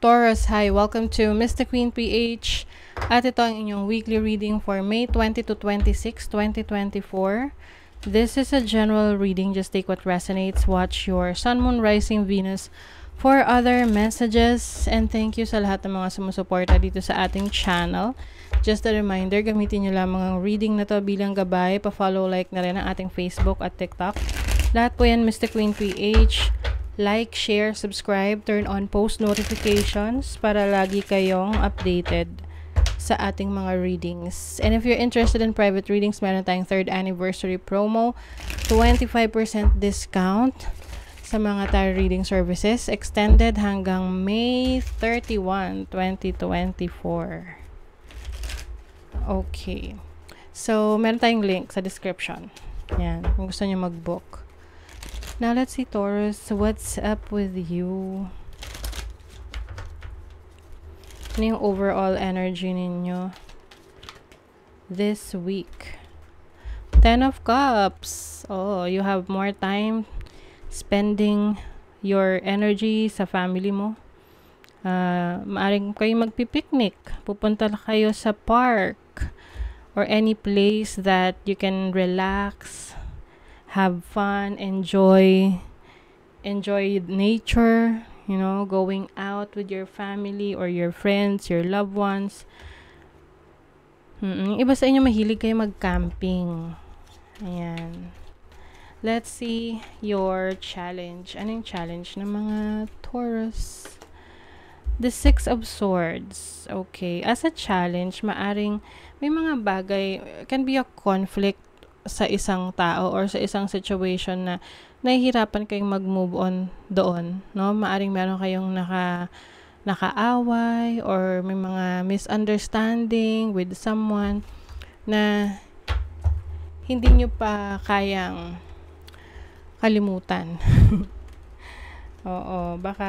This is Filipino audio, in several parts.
Taurus, hi! Welcome to Mr. Queen PH. At ito ang inyong weekly reading for May 20 to 26, 2024. This is a general reading. Just take what resonates. Watch your Sun, Moon, Rising, Venus for other messages. And thank you sa lahat ng mga sumusuporta dito sa ating channel. Just a reminder, gamitin nyo lamang ang reading na to bilang gabay. Pa-follow, like na rin ang ating Facebook at TikTok. Lahat po yan, Mr. Queen PH. Like, share, subscribe, turn on post notifications para lagi kayong updated sa ating mga readings. And if you're interested in private readings, meron tayong 3rd anniversary promo, 25% discount sa mga tarot reading services, extended hanggang May 31, 2024. Okay. So, meron tayong link sa description. Yan, kung gusto niyo mag-book. Now, let's see, Taurus. What's up with you? Ano yung overall energy ninyo this week? 10 of Cups. Oh, you have more time spending your energy sa family mo. Maaring kayo magpipiknik. Pupunta kayo sa park or any place that you can relax, have fun, enjoy nature, you know, going out with your family or your friends, your loved ones. Iba sa inyo mahilig kayo mag-camping. Ayan. Let's see your challenge. Ano yung challenge ng mga Taurus? The 6 of Swords. Okay. As a challenge, maaring may mga bagay, can be a conflict sa isang tao or sa isang situation na nahihirapan kayong mag-move on doon, no? Maaring meron kayong nakaaway or may mga misunderstanding with someone na hindi nyo pa kayang kalimutan. Oo, baka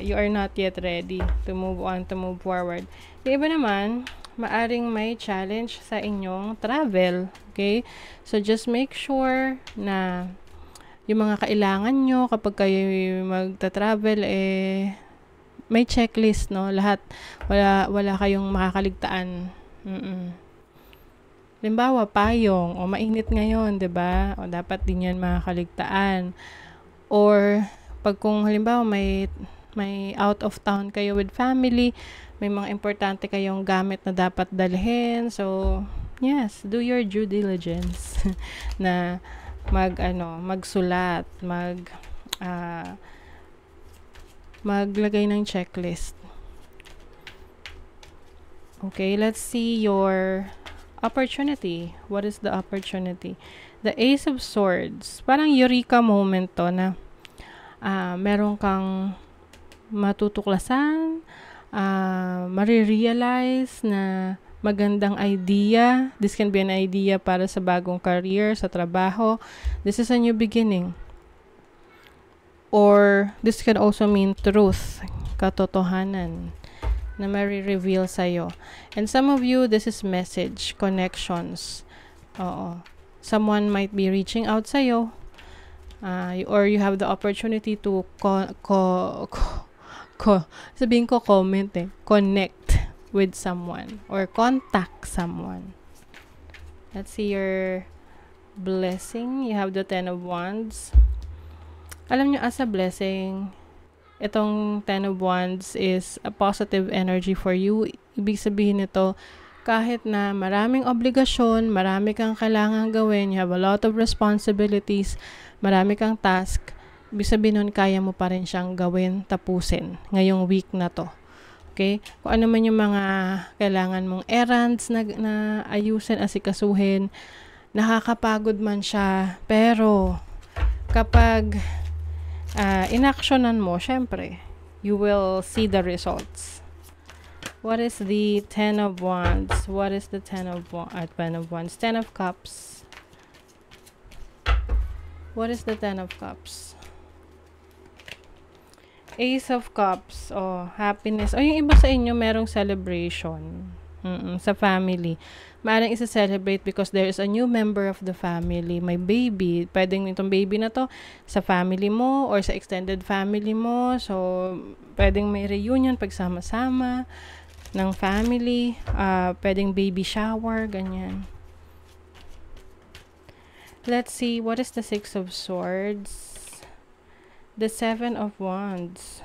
you are not yet ready to move on, to move forward. Yung iba naman, maaring may challenge sa inyong travel. Okay? So, just make sure na yung mga kailangan nyo kapag kayo magta-travel, may checklist, no? Lahat. Wala kayong makakaligtaan. Halimbawa, payong. O, mainit ngayon, 'di ba? O, dapat din yan makakaligtaan. Or, pag kung halimbawa may out of town kayo with family, may mga importante kayong gamit na dapat dalhin. So, yes, do your due diligence na magsulat, maglagay ng checklist. Okay, let's see your opportunity. What is the opportunity? The Ace of Swords. Parang eureka moment to na meron kang matutuklasan, marirealize na magandang idea. This can be an idea para sa bagong career, sa trabaho. This is a new beginning. Or, this can also mean truth, katotohanan, na marireveal sa'yo. And some of you, this is message, connections. Oo. Someone might be reaching out sa'yo, or you have the opportunity to connect with someone or contact someone. Let's see your blessing. You have the 10 of Wands. Alam nyo, as a blessing, itong 10 of Wands is a positive energy for you. Ibig sabihin nito, kahit na maraming obligasyon, marami kang kailangan gawin, you have a lot of responsibilities, marami kang task, ibig sabihin nun, kaya mo pa rin siyang gawin, tapusin ngayong week na to. Okay? Kung ano man yung mga kailangan mong errands na ayusin, asikasuhin, nakakapagod man siya, pero kapag inaksyonan mo, syempre, you will see the results. What is the 10 of Wands? What is the 10 of Wands? 10 of Cups. What is the 10 of Cups? Ace of Cups. Oh, happiness. O, yung iba sa inyo merong celebration. Sa family. Maaaring isa-celebrate because there is a new member of the family. May baby. Pwedeng itong baby na to sa family mo or sa extended family mo. So, pwedeng may reunion pagsama-sama ng family. Pwedeng baby shower, ganyan. Let's see, what is the Six of Swords? The Seven of Wands.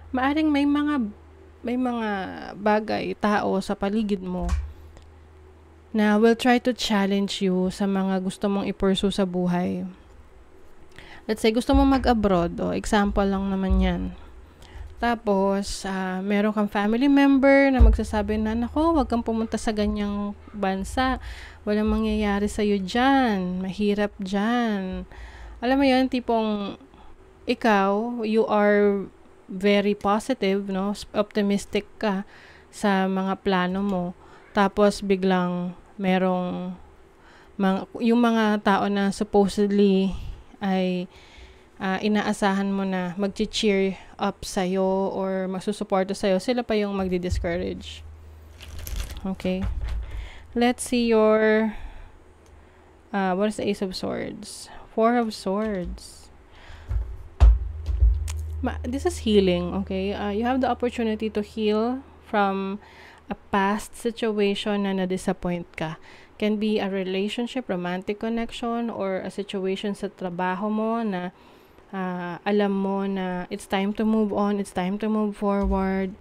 Maaring may mga bagay, tao sa paligid mo na will try to challenge you sa mga gusto mong i-pursue sa buhay. Let's say, gusto mong mag-abroad. Example lang naman yan. Tapos, meron kang family member na magsasabi na, nako, wag kang pumunta sa ganyang bansa. Walang mangyayari sa'yo dyan. Mahirap dyan. Alam mo yan, tipong ikaw, you are very positive, no? Optimistic ka sa mga plano mo. Tapos biglang merong yung mga tao na supposedly ay inaasahan mo na mag-cheer up sa'yo or magsusuporta sa'yo, sila pa yung magdi-discourage. Okay. Let's see your what is the Ace of Swords? Four of Swords. This is healing, okay? You have the opportunity to heal from a past situation na na-disappoint ka. Can be a relationship, romantic connection, or a situation sa trabaho mo na alam mo na it's time to move on, it's time to move forward.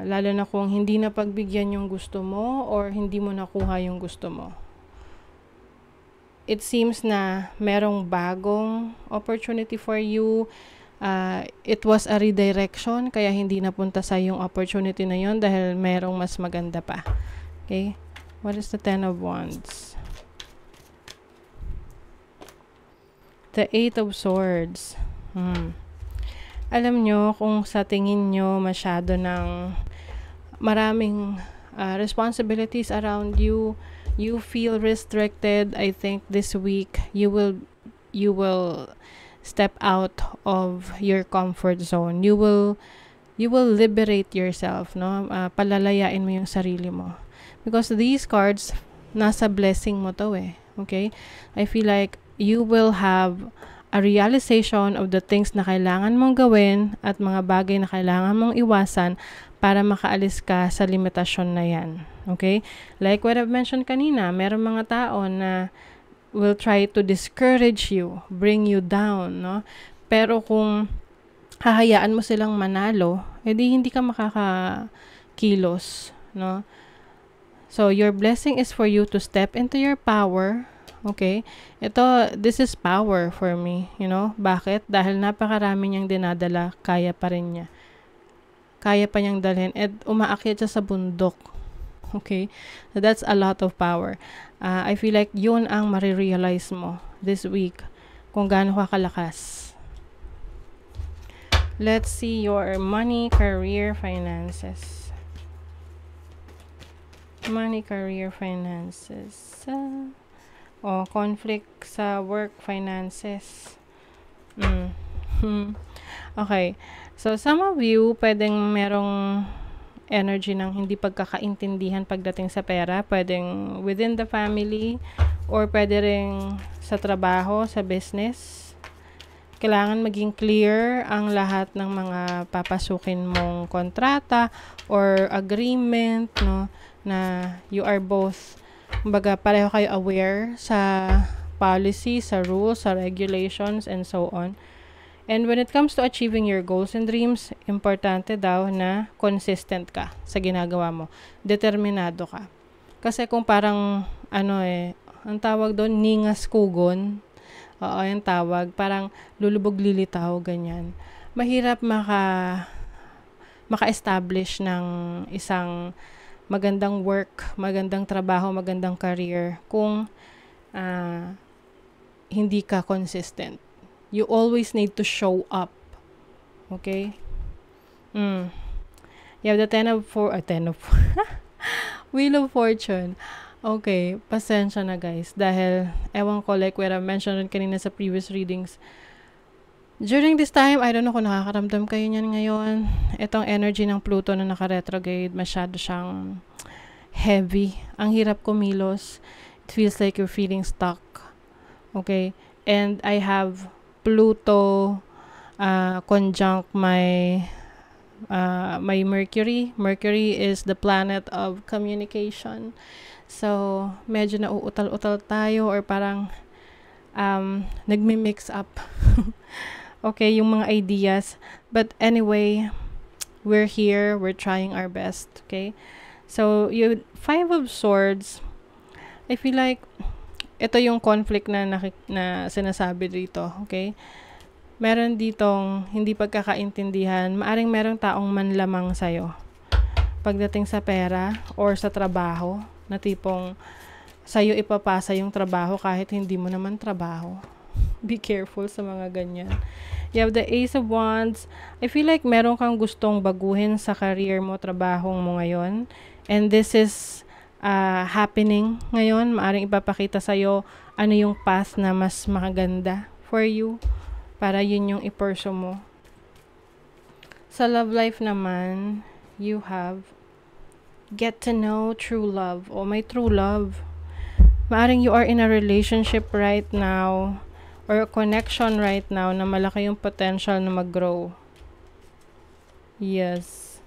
Lalo na kung hindi na pagbigyan yung gusto mo or hindi mo nakuha yung gusto mo. It seems na merong bagong opportunity for you. It was a redirection, kaya hindi napunta sa yung opportunity na yon dahil merong mas maganda pa. Okay? What is the Ten of Wands? The Eight of Swords. Alam nyo, kung sa tingin nyo masyado ng maraming responsibilities around you, you feel restricted, I think this week you will step out of your comfort zone. You will liberate yourself, no? Palalayain mo yung sarili mo. Because these cards, nasa blessing mo to okay? I feel like you will have a realization of the things na kailangan mong gawin at mga bagay na kailangan mong iwasan para makaalis ka sa limitasyon na yan. Okay? Like what I've mentioned kanina, meron mga tao na will try to discourage you, bring you down, no? Pero kung hahayaan mo silang manalo, edi hindi ka makakakilos, no? So, your blessing is for you to step into your power, okay? This is power for me, you know? Bakit? Dahil napakarami niyang dinadala, kaya pa rin niya. Kaya pa niyang dalhin, at umaakyat siya sa bundok. Okay? So, that's a lot of power. I feel like yun ang marirealize mo this week kung gaano ka kalakas. Let's see your money, career, finances. Money, career, finances. Conflict sa work, finances. Okay. So, some of you, pwedeng merong energy ng hindi pagkakaintindihan pagdating sa pera. Pwedeng within the family or pwede rin sa trabaho, sa business. Kailangan maging clear ang lahat ng mga papasukin mong kontrata or agreement, no, na you are both, kumbaga pareho kayo aware sa policy, sa rules, sa regulations, and so on. And when it comes to achieving your goals and dreams, importante daw na consistent ka sa ginagawa mo. Determinado ka. Kasi kung parang, ang tawag doon, ningas kugon. Oo, yung tawag. Parang lulubog lilitaw, ganyan. Mahirap maka-establish ng isang magandang work, magandang trabaho, magandang career kung hindi ka consistent. You always need to show up. Okay? You have the Wheel of Fortune. Okay, pasensya na guys. Dahil, ewan ko, like what I mentioned kanina sa previous readings, During this time, I don't know kung nakakaramdam kayo niyan ngayon. Itong energy ng Pluto na naka-retrograde, masyado siyang heavy. Ang hirap kumilos. It feels like you're feeling stuck. Okay? And I have Pluto conjunct my Mercury. Mercury is the planet of communication. So, medyo nauutal-utal tayo or parang nagmi-mix up. Okay, yung mga ideas. But anyway, we're here. We're trying our best. Okay? So, you 5 of Swords, I feel like ito yung conflict na sinasabi dito. Okay? Meron ditong hindi pagkakaintindihan. Maaring merong taong manlamang sa'yo pagdating sa pera or sa trabaho, na tipong sa'yo ipapasa yung trabaho kahit hindi mo naman trabaho. Be careful sa mga ganyan. You have the Ace of Wands. I feel like meron kang gustong baguhin sa career mo, trabahong mo ngayon. And this is happening ngayon. Maaring ipapakita sa'yo ano yung path na mas maganda for you para yun yung i-pursue mo. Sa love life naman, you have get to know true love. O may true love. Maaring you are in a relationship right now or a connection right now na malaki yung potential na mag-grow. Yes.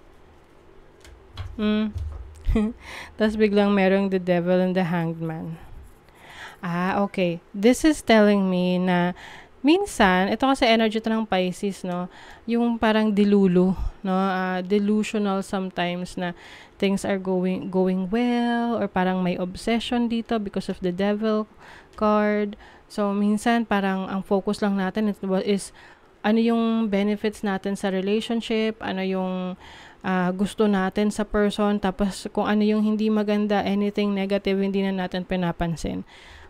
Tapos biglang merong the devil and the hanged man. Okay. This is telling me na minsan, ito kasi energy to ng Pisces, no? Yung parang dilulu, no? Delusional sometimes na things are going well or parang may obsession dito because of the devil card. So, minsan parang ang focus lang natin is ano yung benefits natin sa relationship, ano yung gusto natin sa person, tapos kung ano yung hindi maganda, anything negative, hindi na natin pinapansin.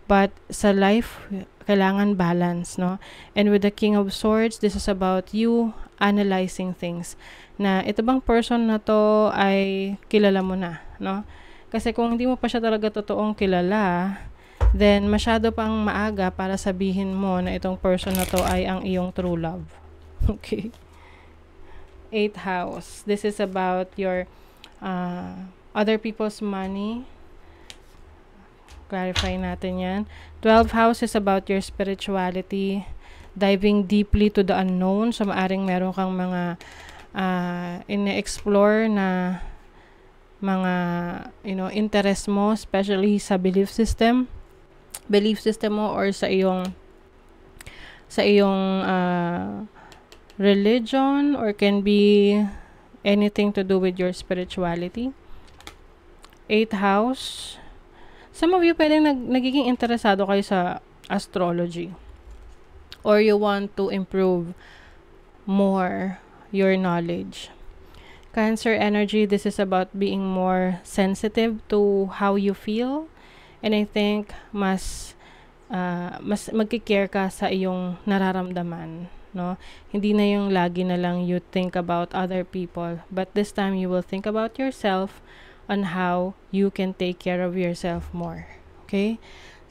But sa life, kailangan balance, no? And with the King of Swords, this is about you analyzing things. Na ito bang person na to ay kilala mo na, no? Kasi kung hindi mo pa siya talaga totoong kilala, then masyado pang maaga para sabihin mo na itong person na to ay ang iyong true love. Okay? 8th house. This is about your other people's money. Clarify natin yan. 12th house is about your spirituality, diving deeply to the unknown. So, maaring meron kang mga ine-explore na mga, interest mo, especially sa belief system mo or sa iyong religion, or can be anything to do with your spirituality. 8th house. Some of you pwedeng nagiging interesado kayo sa astrology, or you want to improve more your knowledge. Cancer energy, this is about being more sensitive to how you feel, and I think mas magki-care ka sa iyong nararamdaman, no? Hindi na yung lagi na lang you think about other people, but this time you will think about yourself on how you can take care of yourself more. Okay?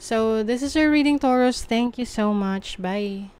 So, this is your reading, Taurus. Thank you so much. Bye.